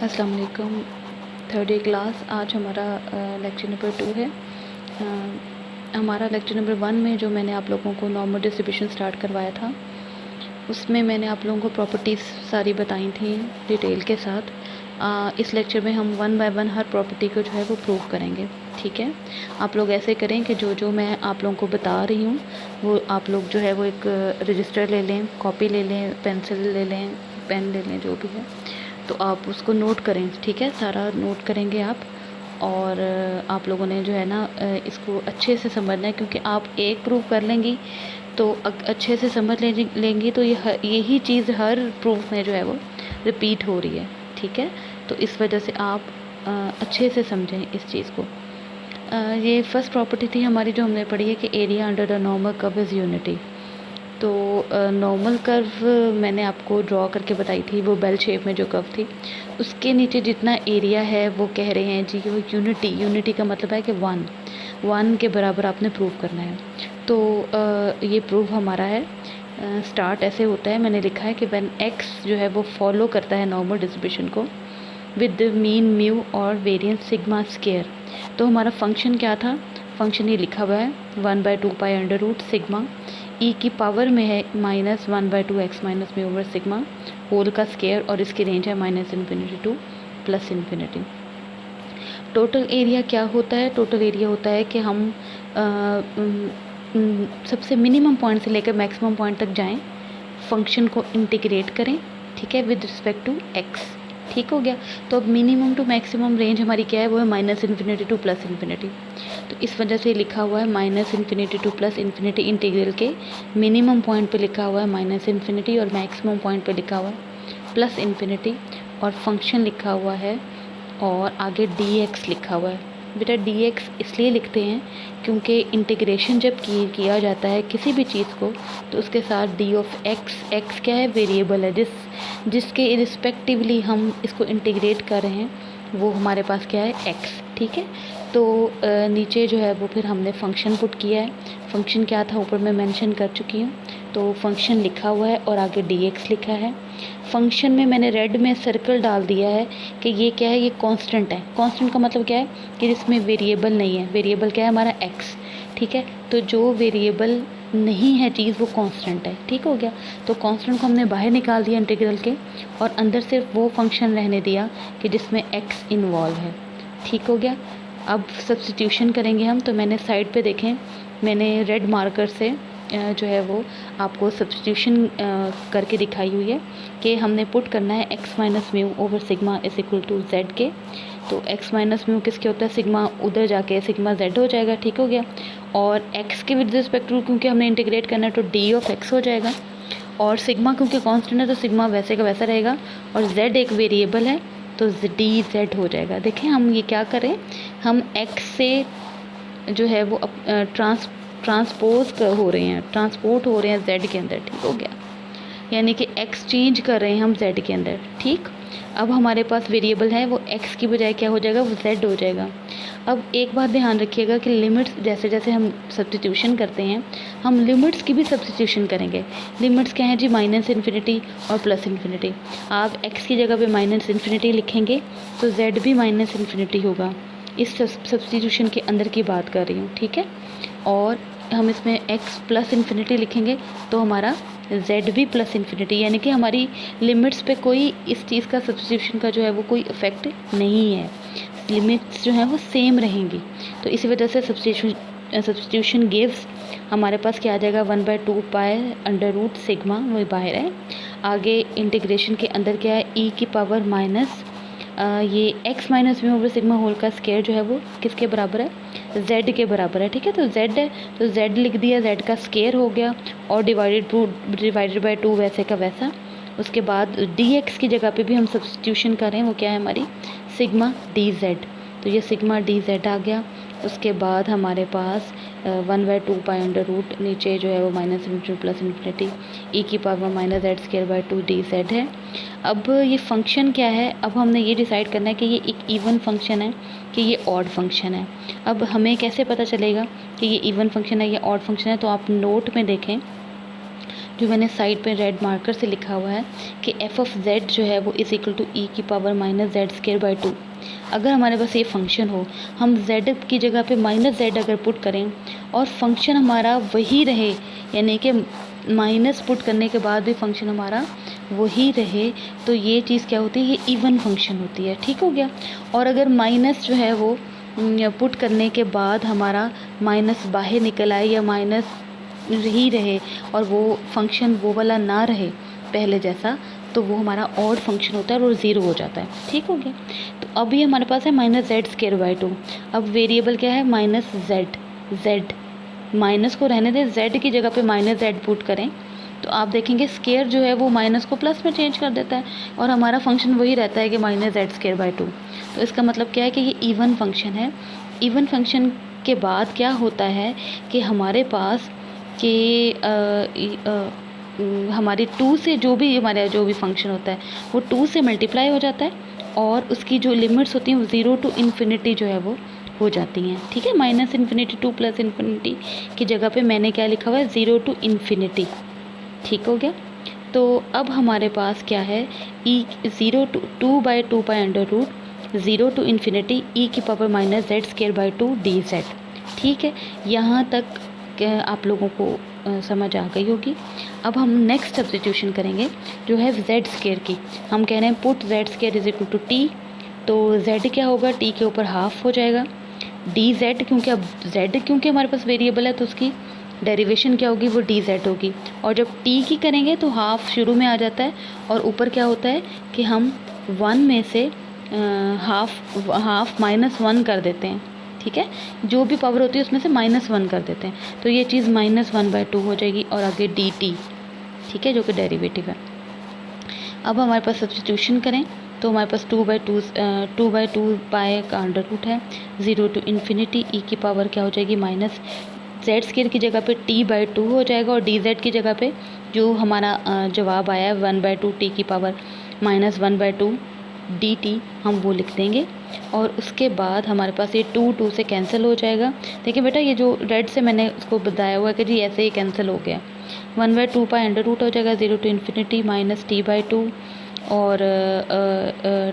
अस्सलाम वालेकुम। Third year class. आज हमारा लेक्चर नंबर 2 है। हमारा लेक्चर नंबर 1 में जो मैंने आप लोगों को नॉर्मल डिस्ट्रीब्यूशन स्टार्ट करवाया था, उसमें मैंने आप लोगों को प्रॉपर्टीज़ सारी बताई थी डिटेल के साथ। इस लेक्चर में हम 1 बाय 1 हर प्रॉपर्टी को जो है वो प्रूव करेंगे। ठीक है, आप लोग ऐसे करें कि जो मैं आप लोगों को बता रही हूँ वो आप लोग जो है वो एक रजिस्टर ले लें, कॉपी ले लें, पेंसिल ले लें, पेन ले लें, जो भी है, तो आप उसको नोट करें। ठीक है, सारा नोट करेंगे आप। और आप लोगों ने जो है ना इसको अच्छे से समझना है, क्योंकि आप एक प्रूव कर लेंगी तो अच्छे से समझ लेंगी तो यही चीज़ हर प्रूफ में जो है वो रिपीट हो रही है। ठीक है, तो इस वजह से आप अच्छे से समझें इस चीज़ को। ये फर्स्ट प्रॉपर्टी थी हमारी जो हमने पढ़ी है कि area under the normal curve is unity. तो नॉर्मल कर्व मैंने आपको ड्रॉ करके बताई थी, वो बेल शेप में जो कर्व थी, उसके नीचे जितना एरिया है वो कह रहे हैं जी वो यूनिटी का मतलब है कि वन के बराबर आपने प्रूव करना है। तो ये प्रूव हमारा है। स्टार्ट ऐसे होता है, मैंने लिखा है कि व्हेन एक्स जो है वो फॉलो करता है नॉर्मल डिस्ट्रीब्यूशन को विद मीन म्यू और वेरिएंस सिग्मा स्केयर। तो हमारा फंक्शन क्या था? फंक्शन ये लिखा हुआ है 1/2 pi under root sigma e की पावर में है -1/2 x minus mu over sigma whole का स्केयर, और इसकी रेंज है -infinity to +infinity. Total area क्या होता है? टोटल एरिया होता है कि हम सबसे मिनिमम पॉइंट से लेकर मैक्सिमम पॉइंट तक जाएं, फंक्शन को इंटीग्रेट करें, ठीक है, विद रिस्पेक्ट टू एक्स। ठीक हो गया। तो अब मिनिमम टू मैक्सिमम रेंज हमारी क्या है? वो है -इन्फिनिटी टू +इन्फिनिटी। तो इस वजह से लिखा हुआ है -इन्फिनिटी टू +इन्फिनिटी इंटीग्रल के मिनिमम पॉइंट पे लिखा हुआ है -इन्फिनिटी और मैक्सिमम पॉइंट पे लिखा हुआ है +इन्फिनिटी, और फंक्शन लिखा हुआ है और आगे dx लिखा हुआ है। बेटा dx इसलिए लिखते हैं क्योंकि इंटीग्रेशन जब किया जाता है किसी भी चीज़ को, तो उसके साथ d ऑफ x क्या है? वेरिएबल है, जिसके इरिस्पेक्टिवली हम इसको इंटीग्रेट कर रहे हैं, वो हमारे पास क्या है? x। ठीक है, तो नीचे जो है वो फिर हमने फंक्शन पुट किया है। फंक्शन क्या था ऊपर मैं मेंशन कर चुकी हूँ। तो फंक्शन लिखा हुआ है और आगे dx लिखा है। फंक्शन में मैंने रेड में सर्कल डाल दिया है कि ये क्या है? ये कांस्टेंट है। कांस्टेंट का मतलब क्या है? कि जिसमें वेरिएबल नहीं है। वेरिएबल क्या है हमारा? x। ठीक है, तो जो वेरिएबल नहीं है चीज़ वो कांस्टेंट है। ठीक हो गया। तो कांस्टेंट को हमने बाहर निकाल दिया इंटीग्रल के, और अंदर सिर्फ वो फंक्शन रहने दिया कि जिसमें x इन्वॉल्व है। ठीक हो गया। अब सब्स्टिट्यूशन करेंगे हम। तो मैंने साइड पे देखें, मैंने रेड मार्कर से जो है वो आपको सब्स्टिट्यूशन करके दिखाई हुई है कि हमने पुट करना है x minus mu over sigma is equal to z के। तो x माइनस म्यू किसके होता है? सिग्मा, उधर जाके सिग्मा z हो जाएगा। ठीक हो गया। और x के विद रिस्पेक्ट टू क्योंकि हमने इंटीग्रेट करना है तो d ऑफ x हो जाएगा, और सिग्मा क्योंकि कांस्टेंट है तो सिग्मा वैसे का वैसा रहेगा, और z एक वेरिएबल है तो dz हो जाएगा। देखें हम ये क्या करें, हम x से जो है वो ट्रांसपोर्ट हो रहे हैं z के अंदर। ठीक हो गया, यानी कि एक्सचेंज कर रहे हैं हम z के अंदर। ठीक, अब हमारे पास वेरिएबल है वो x की बजाय क्या हो जाएगा? वो z हो जाएगा। अब एक बात ध्यान रखिएगा कि लिमिट्स जैसे जैसे हम सब्स्टिट्यूशन करते हैं, हम लिमिट्स की भी सब्स्टिट्यूशन करेंगे। लिमिट्स क्या है जी? -इन्फिनिटी और +इन्फिनिटी। आप x की जगह पे -इन्फिनिटी लिखेंगे तो z भी -इन्फिनिटी होगा। इस सब्स्टिट्यूशन के अंदर की बात कर रही हूँ। ठीक है, और हम इसमें x +इन्फिनिटी लिखेंगे तो हमारा z भी +इन्फिनिटी, यानी कि हमारी लिमिट्स पे कोई इस चीज़ का सब्स्टिट्यूशन का जो है वो कोई इफ़ेक्ट नहीं है। लिमिट्स जो है वो सेम रहेंगी। तो इसी वजह से सब्स्टिट्यूशन गिव्स हमारे पास क्या आ जाएगा? 1/2 पाई अंडर रूट सिग्मा, वो बाहर है। आगे इंटीग्रेशन के अंदर क्या है? e की पावर माइनस ये x minus mu over sigma whole का स्क्वायर जो है वो किसके बराबर है? z के बराबर है। ठीक है, तो z है तो z लिख दिया, z का स्क्वायर हो गया, और डिवाइडेड बाय 2 वैसे का वैसा। उसके बाद dx की जगह पे भी हम सब्स्टिट्यूशन करें, वो क्या है हमारी? Sigma dz। तो ये सिग्मा dz आ गया। उसके बाद हमारे पास 1/2 पाई अंडर रूट, नीचे जो है वो -इन्फिनिटी +इन्फिनिटी e की पावर -z² dz है। अब ये फंक्शन क्या है? अब हमने ये डिसाइड करना है कि ये एक इवन फंक्शन है कि ये ऑड फंक्शन है। अब हमें कैसे पता चलेगा कि ये इवन फंक्शन है या ऑड फंक्शन है? तो आप नोट में देखें, जो मैंने साइड पे रेड मार्कर से लिखा हुआ है कि एफ ऑफ जेड जो है वो इज़ इक्वल टू ई की power minus z square by 2। अगर हमारे पास ये फंक्शन हो, हम z की जगह पे माइनस जेड अगर पुट करें और फंक्शन हमारा वही रहे, यानी कि माइनस पुट करने के बाद भी फंक्शन हमारा वही रहे, तो ये चीज़ क्या होती है, ये इवन फंक्शन होती है। ठीक हो गया। और अगर माइनस जो है वो पुट करने के बाद हमारा माइनस बाहर निकल आए या माइनस ही रहे और वो फंक्शन वो वाला ना रहे पहले जैसा, तो वो हमारा ऑड फंक्शन होता है और वो ज़ीरो हो जाता है। ठीक हो गया। तो अभी हमारे पास है माइनस जेड स्क्वायर बाई 2। अब वेरिएबल क्या है, माइनस जेड। जेड माइनस को रहने दें, जेड की जगह पे माइनस जेड पुट करें तो आप देखेंगे स्क्वायर जो है वो माइनस को प्लस में चेंज कर देता है और हमारा फंक्शन वही रहता है कि माइनस जेड स्क्वायर बाई 2। तो इसका मतलब क्या है कि ये इवन फंक्शन है। इवन फंक्शन के बाद क्या होता है कि हमारे पास कि हमारे 2 से जो भी फंक्शन होता है वो 2 से मल्टीप्लाई हो जाता है और उसकी जो लिमिट्स होती हैं वो 0 टू इन्फिनिटी जो है वो हो जाती हैं। ठीक है, minus infinity to plus infinity की जगह पे मैंने क्या लिखा हुआ है, 0 टू इन्फिनिटी। ठीक हो गया। तो अब हमारे पास क्या है, e 0 to 2 by 2 pi under root 0 to infinity e की power minus z square by 2 d z. ठीक है, यहाँ तक आप लोगों को समझ आ गई होगी। अब हम नेक्स्ट सब्स्टिट्यूशन करेंगे जो है जेड स्क्वायर की। हम कह रहे हैं put z square is equal to t, तो जेड क्या होगा, टी के ऊपर हाफ हो जाएगा डी जेड, क्योंकि अब जेड क्योंकि हमारे पास वेरिएबल है तो उसकी डेरिवेशन क्या होगी, वो डी जेड होगी। और जब टी की करेंगे तो हाफ शुरू में आ जाता है और ऊपर क्या होता है कि हम 1 में से हाफ -1 कर देते हैं। ठीक है, जो भी पावर होती है उसमें से -1 कर देते हैं, तो ये चीज़ -1/2 हो जाएगी और आगे डी टी। ठीक है, जो कि डेरिवेटिव है। अब हमारे पास सब्स्टिट्यूशन करें तो हमारे पास 2/2 पाई का अंडर रूट है 0 टू इन्फिनिटी ई की पावर क्या हो जाएगी, माइनस जेड स्क्वायर की जगह पे t/2 हो जाएगा और डी जेड की जगह पे जो हमारा जवाब आया है 1/2 टी की पावर -1/2 डी टी, हम वो लिख देंगे। और उसके बाद हमारे पास ये 2 से कैंसिल हो जाएगा। देखिए बेटा, ये जो रेड से मैंने उसको बताया हुआ है कि जी ऐसे ही कैंसिल हो गया। 1/2 पाई अंडर रूट हो जाएगा 0 टू इन्फिनिटी माइनस t/2 और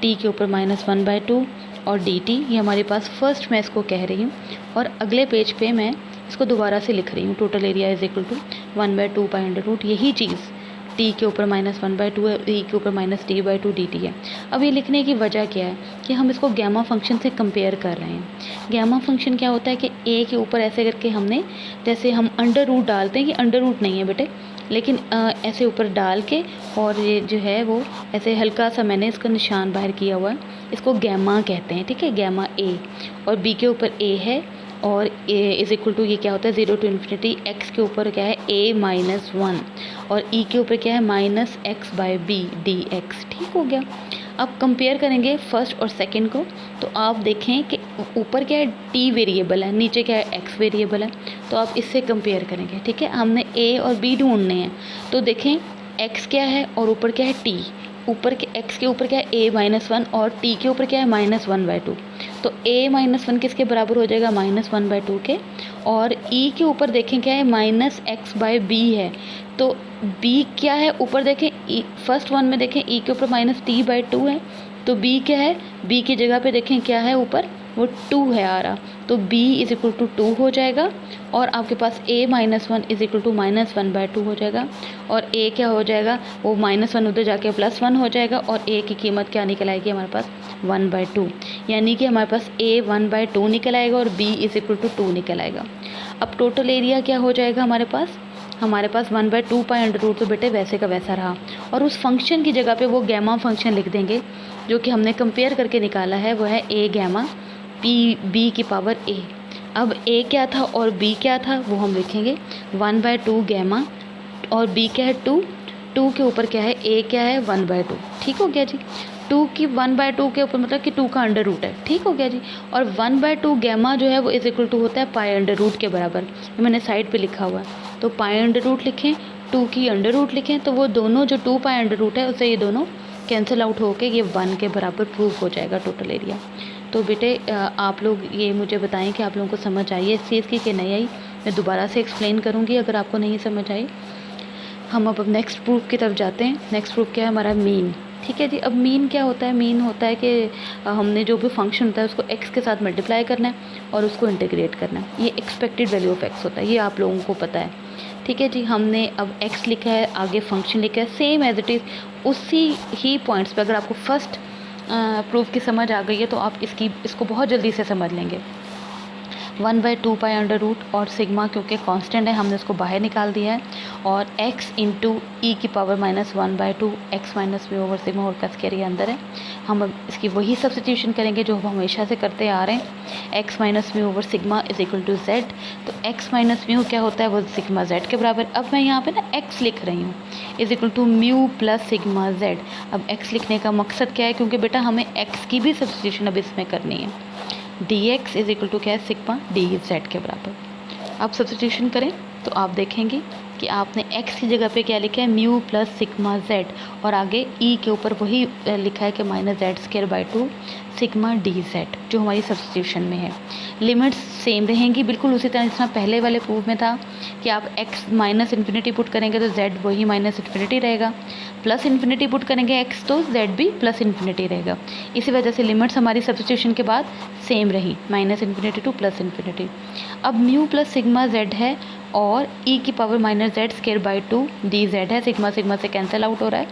टी के ऊपर -1/2 और डी टी। ये हमारे पास फर्स्ट मैं इसको कह रही हूँ और अगले पेज पे मैं इसको दोबारा से लिख रही हूँ। Total area is equal to 1/2 pi under root, यही चीज़ टी के ऊपर -1/2 है, ई के ऊपर -t/2 डी टी है। अब ये लिखने की वजह क्या है कि हम इसको गैमा फंक्शन से कंपेयर कर रहे हैं। गैमा फंक्शन क्या होता है कि ए के ऊपर ऐसे करके हमने, जैसे हम अंडर रूट डालते हैं, कि अंडर रूट नहीं है बेटे, लेकिन ऐसे ऊपर डाल के और ये जो है वो ऐसे हल्का सा मैंने इसका निशान बाहर किया हुआ है, इसको गैमा कहते हैं। ठीक है, गैमा ए, और बी के ऊपर ए है और ए इज़ इक्वल टू ये क्या होता है 0 टू इन्फिनिटी एक्स के ऊपर क्या है a-1 और ई के ऊपर क्या है -x/b dx। ठीक हो गया। अब कंपेयर करेंगे फर्स्ट और सेकंड को, तो आप देखें कि ऊपर क्या है t वेरिएबल है, नीचे क्या है x वेरिएबल है, तो आप इससे कंपेयर करेंगे। ठीक है, हमने a और b ढूंढने हैं, तो देखें x क्या है और ऊपर क्या है t। ऊपर के x के ऊपर क्या है a-1 और t के ऊपर क्या है -1/2, तो a-1 किसके बराबर हो जाएगा, -1/2 के। और e के ऊपर देखें क्या है -x/b है, तो b क्या है ऊपर देखें फर्स्ट वन में देखें e के ऊपर -t/2 है, तो b क्या है, b की जगह पे देखें क्या है ऊपर, वो 2 है आ रहा, तो b इज़ इक्वल टू 2 हो जाएगा और आपके पास a-1 इज़ इक्वल टू -1/2 हो जाएगा और a क्या हो जाएगा, वो -1 उधर जाके +1 हो जाएगा और a की कीमत क्या निकल आएगी हमारे पास 1/2, यानी कि हमारे पास a 1/2 निकल आएगा और b इज़ इक्वल टू 2 निकल आएगा। अब टोटल एरिया क्या हो जाएगा हमारे पास 1/2 पाई अंडर रूट, तो बेटे वैसे का वैसा रहा और उस फंक्शन की जगह पे वो गैमा फंक्शन लिख देंगे जो कि हमने कंपेयर करके निकाला है, वो है a गैमा b की पावर a। अब a क्या था और b क्या था वो हम लिखेंगे 1/2 गैमा और b क्या है 2 के ऊपर क्या है a क्या है 1/2। ठीक हो गया जी, 2 की 1/2 के ऊपर मतलब कि 2 का अंडर रूट है। ठीक हो गया जी, और 1/2 गैमा जो है वो इज इक्वल टू होता है पाई अंडर रूट के बराबर, ये मैंने साइड पे लिखा हुआ है, तो पाई अंडर रूट लिखें 2 की अंडर रूट लिखें, तो वो दोनों जो 2 पाई अंडर रूट है उससे ये दोनों कैंसिल आउट होके ये 1 के बराबर प्रूव हो जाएगा टोटल एरिया। तो बेटे आप लोग ये मुझे बताएं कि आप लोगों को समझ आई है इस चीज़ की कि नहीं आई। मैं दोबारा से एक्सप्लेन करूँगी अगर आपको नहीं समझ आई। हम अब नेक्स्ट प्रूफ की तरफ जाते हैं। नेक्स्ट प्रूफ क्या है हमारा, मीन। ठीक है जी। अब मीन क्या होता है, मीन होता है कि हमने जो भी फंक्शन होता है उसको एक्स के साथ मल्टीप्लाई करना है और उसको इंटीग्रेट करना है। ये एक्सपेक्टेड वैल्यू ऑफ एक्स होता है, ये आप लोगों को पता है। ठीक है जी। हमने अब एक्स लिखा है, आगे फंक्शन लिखा है, सेम एज इट इज़ उसी ही पॉइंट्स पे। अगर आपको फर्स्ट प्रूफ की समझ आ गई है तो आप इसको बहुत जल्दी से समझ लेंगे। 1/2 पाई अंडर रूट और सिग्मा क्योंकि कांस्टेंट है हमने उसको बाहर निकाल दिया है, और x इंटू ई की power -1/2 x minus v over sigma और का स्क्वायर ये अंदर है। हम अब इसकी वही सब्स्टिट्यूशन करेंगे जो हम हमेशा से करते आ रहे हैं। x minus v over sigma is equal to z। तो x माइनस म्यू क्या होता है, वो सिग्मा z के बराबर। अब मैं यहाँ पे ना x लिख रही हूँ is equal to mu plus sigma z। अब x लिखने का मकसद क्या है, क्योंकि बेटा हमें x की भी सब्स्टिट्यूशन अब इसमें करनी है। dx इज इक्वल टू क्या है, सिग्मा dz के बराबर। अब सब्स्टिट्यूशन करें तो आप देखेंगे कि आपने x की जगह पे क्या लिखा है, म्यू प्लस सिग्मा z, और आगे e के ऊपर वही लिखा है कि -z² सिग्मा dz जो हमारी सब्स्टिट्यूशन में है। लिमिट्स सेम रहेंगी बिल्कुल उसी तरह जितना पहले वाले प्रूफ में था कि आप x माइनस इन्फिनिटी पुट करेंगे तो z वही माइनस इन्फिनिटी रहेगा, प्लस इन्फिनिटी पुट करेंगे x तो z भी प्लस इन्फिनिटी रहेगा। इसी वजह से लिमिट्स हमारी सब्स्टिट्यूशन के बाद सेम रही, -इन्फिनिटी टू प्लस इन्फिनिटी। अब म्यू प्लस सिग्मा z है और e की पावर -z² dz है। सिग्मा सिग्मा से कैंसिल आउट हो रहा है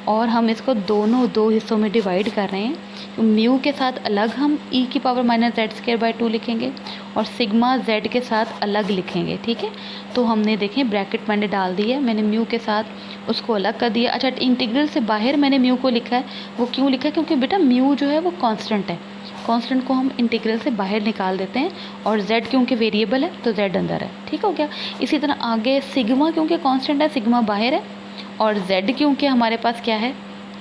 और हम इसको दो हिस्सों में डिवाइड कर रहे हैं। तो म्यू के साथ अलग हम e की पावर -z² लिखेंगे और सिग्मा z के साथ अलग लिखेंगे। ठीक है, तो हमने देखें ब्रैकेट मैंने डाल दी है, मैंने म्यू के साथ उसको अलग कर दिया। अच्छा, इंटीग्रल से बाहर मैंने म्यू को लिखा है, वो क्यों लिखा है, क्योंकि बेटा म्यू जो है वो कांस्टेंट है, कांस्टेंट को हम इंटीग्रल से बाहर निकाल देते हैं, और z क्योंकि वेरिएबल है तो z अंदर है। ठीक हो गया। इसी तरह आगे सिग्मा क्योंकि कांस्टेंट है, सिग्मा बाहर है, और z क्योंकि हमारे पास क्या है,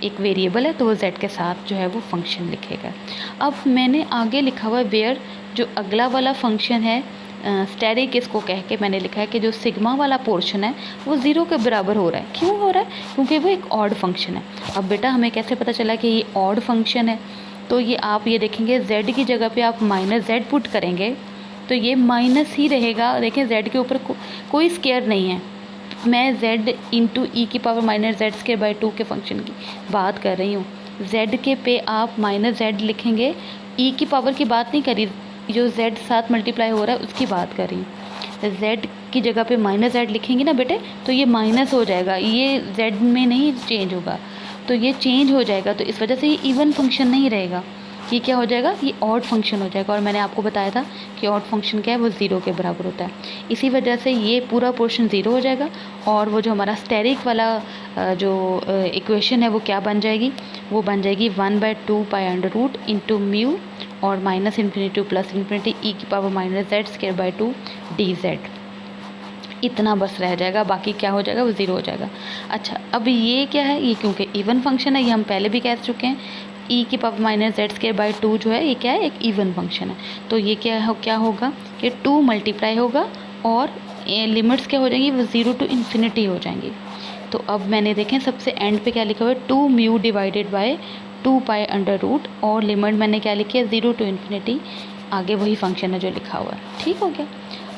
एक वेरिएबल है, तो वो z के साथ जो है वो फंक्शन लिखेगा। अब मैंने आगे लिखा हुआ है वेयर, जो अगला वाला फंक्शन है स्टेरिक, इसको कह के मैंने लिखा है कि जो सिग्मा वाला पोर्शन है वो 0 के बराबर हो रहा है। क्यों हो रहा है, क्योंकि वो एक ऑड फंक्शन है। अब बेटा हमें कैसे पता चला कि ये ऑड फंक्शन है, तो ये आप ये देखेंगे z की जगह पे आप -z पुट करेंगे तो ये माइनस ही रहेगा। देखें z के ऊपर कोई स्क्वायर नहीं है, मैं z इंटू ई की पावर -z² के फंक्शन की बात कर रही हूँ। z के पे आप -z लिखेंगे, ई की पावर की बात नहीं करी, जो z साथ मल्टीप्लाई हो रहा है उसकी बात कर रही हूँ। z की जगह पे -z लिखेंगे ना बेटे तो ये माइनस हो जाएगा, ये z में नहीं चेंज होगा, तो ये चेंज हो जाएगा, तो इस वजह से ये इवन फंक्शन नहीं रहेगा, ये क्या हो जाएगा, ये ऑड फंक्शन हो जाएगा। और मैंने आपको बताया था कि ऑड फंक्शन क्या है, वो 0 के बराबर होता है। इसी वजह से ये पूरा पोर्शन 0 हो जाएगा, और वो जो हमारा स्टेरिक वाला जो इक्वेशन है वो क्या बन जाएगी, वो बन जाएगी 1/2 pi under root into mu और -infinity to plus infinity e की पावर -z² dz। इतना बस रह जाएगा, बाकी क्या हो जाएगा, वो 0 हो जाएगा। अच्छा, अब ये क्या है, ये क्योंकि इवन फंक्शन है, ये हम पहले भी कह चुके हैं, e की पावर -z² जो है ये क्या है, एक इवन फंक्शन है, तो ये क्या होगा कि 2 मल्टीप्लाई होगा और लिमिट्स क्या हो जाएंगी, वो 0 टू इन्फिनिटी हो जाएंगी। तो अब मैंने देखें सबसे एंड पे क्या लिखा हुआ है, 2 mu divided by 2 pi under root, और लिमिट मैंने क्या लिखी है, 0 टू इन्फिनिटी, आगे वही फंक्शन है जो लिखा हुआ है। ठीक हो गया।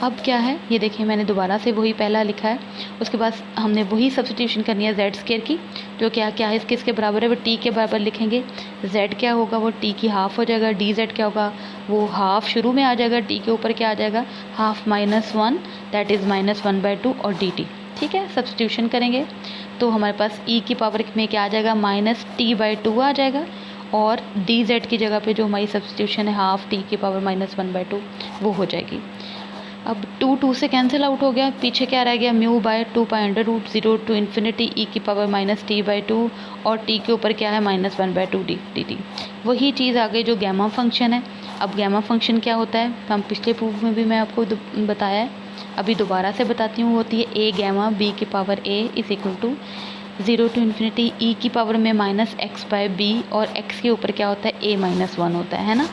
अब क्या है, ये देखिए मैंने दोबारा से वही पहला लिखा है, उसके बाद हमने वही सब्स्टिट्यूशन करनी है z² की, जो क्या है किसके बराबर है, वो t के बराबर लिखेंगे। z क्या होगा, वो t की हाफ़ हो जाएगा, dz क्या होगा, वो हाफ़ शुरू में आ जाएगा, t के ऊपर क्या आ जाएगा, हाफ -1 दैट इज़ -1/2 और dt। ठीक है, सब्स्टिट्यूशन करेंगे तो हमारे पास e की पावर में क्या आ जाएगा, -t/2 आ जाएगा, और dz की जगह पे जो हमारी सब्स्टिट्यूशन है हाफ t की पावर -1/2 वो हो जाएगी। अब 2 से कैंसिल आउट हो गया, पीछे क्या रह गया, mu by 2 pi under root 0 to infinity e की पावर -t/2, और t के ऊपर क्या है, -1/2 dt। वही चीज़ आगे जो गैमा फंक्शन है। अब गैमा फंक्शन क्या होता है, हम पिछले प्रूफ में भी मैं आपको बताया है, अभी दोबारा से बताती हूँ, होती है a गैमा b की power a is equal to 0 to infinity e की पावर में -x/b, और x के ऊपर क्या होता है, a-1 होता है ना।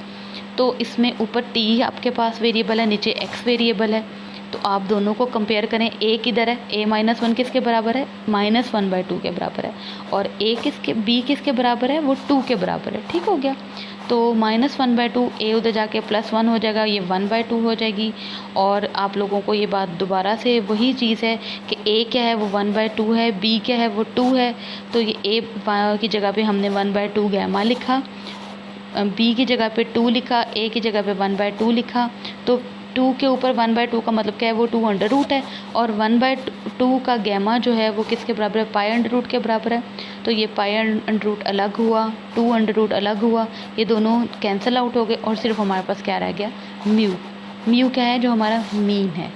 तो इसमें ऊपर t आपके पास वेरिएबल है, नीचे x वेरिएबल है, तो आप दोनों को कंपेयर करें, a किधर है, a-1 किसके बराबर है, -1/2 के बराबर है, और b किसके बराबर है, वो 2 के बराबर है। ठीक हो गया। तो -1/2 a उधर जाके +1 हो जाएगा, ये 1/2 हो जाएगी। और आप लोगों को ये बात दोबारा से वही चीज़ है कि a क्या है वो 1/2 है, b क्या है वो 2 है। तो ये a की जगह पे हमने 1/2 गैमा लिखा, b की जगह पे 2 लिखा, a की जगह पे 1/2 लिखा। तो 2 के ऊपर 1/2 का मतलब क्या है, वो 2 अंडर रूट है। और 1/2 का गैमा जो है वो किसके बराबर है, पाई अंडर रूट के बराबर है। तो ये पाई अंडर रूट अलग हुआ, 2 अंडर रूट अलग हुआ, ये दोनों कैंसिल आउट हो गए और सिर्फ हमारे पास क्या रह गया, म्यू। म्यू क्या है, जो हमारा मीन है।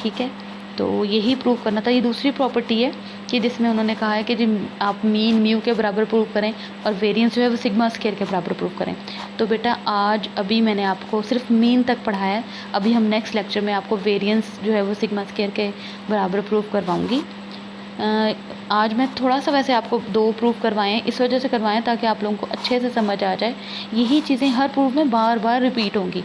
ठीक है, तो यही प्रूव करना था। ये दूसरी प्रॉपर्टी है कि जिसमें उन्होंने कहा है कि जो आप मीन म्यू के बराबर प्रूव करें और वेरिएंस जो है वो सिग्मा स्क्वायर के बराबर प्रूव करें। तो बेटा आज अभी मैंने आपको सिर्फ मीन तक पढ़ाया है, अभी हम नेक्स्ट लेक्चर में आपको वेरिएंस जो है वो सिग्मा स्क्वायर के बराबर प्रूव करवाऊँगी। आज मैं थोड़ा सा वैसे आपको 2 प्रूव करवाए हैं, इस वजह से करवाएं हैं ताकि आप लोगों को अच्छे से समझ आ जाए। यही चीज़ें हर प्रूफ में बार बार रिपीट होंगी।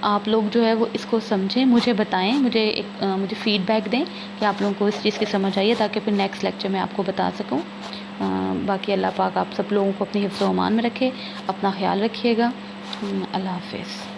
आप लोग जो है वो इसको समझें, मुझे बताएं, मुझे फ़ीडबैक दें कि आप लोगों को इस चीज़ की समझ आई है, ताकि फिर नेक्स्ट लेक्चर में आपको बता सकूं। बाकी अल्लाह पाक आप सब लोगों को अपनी हिफ्ज़-ओ-अमान में रखे, अपना ख्याल रखिएगा। अल्लाह हाफ़िज़।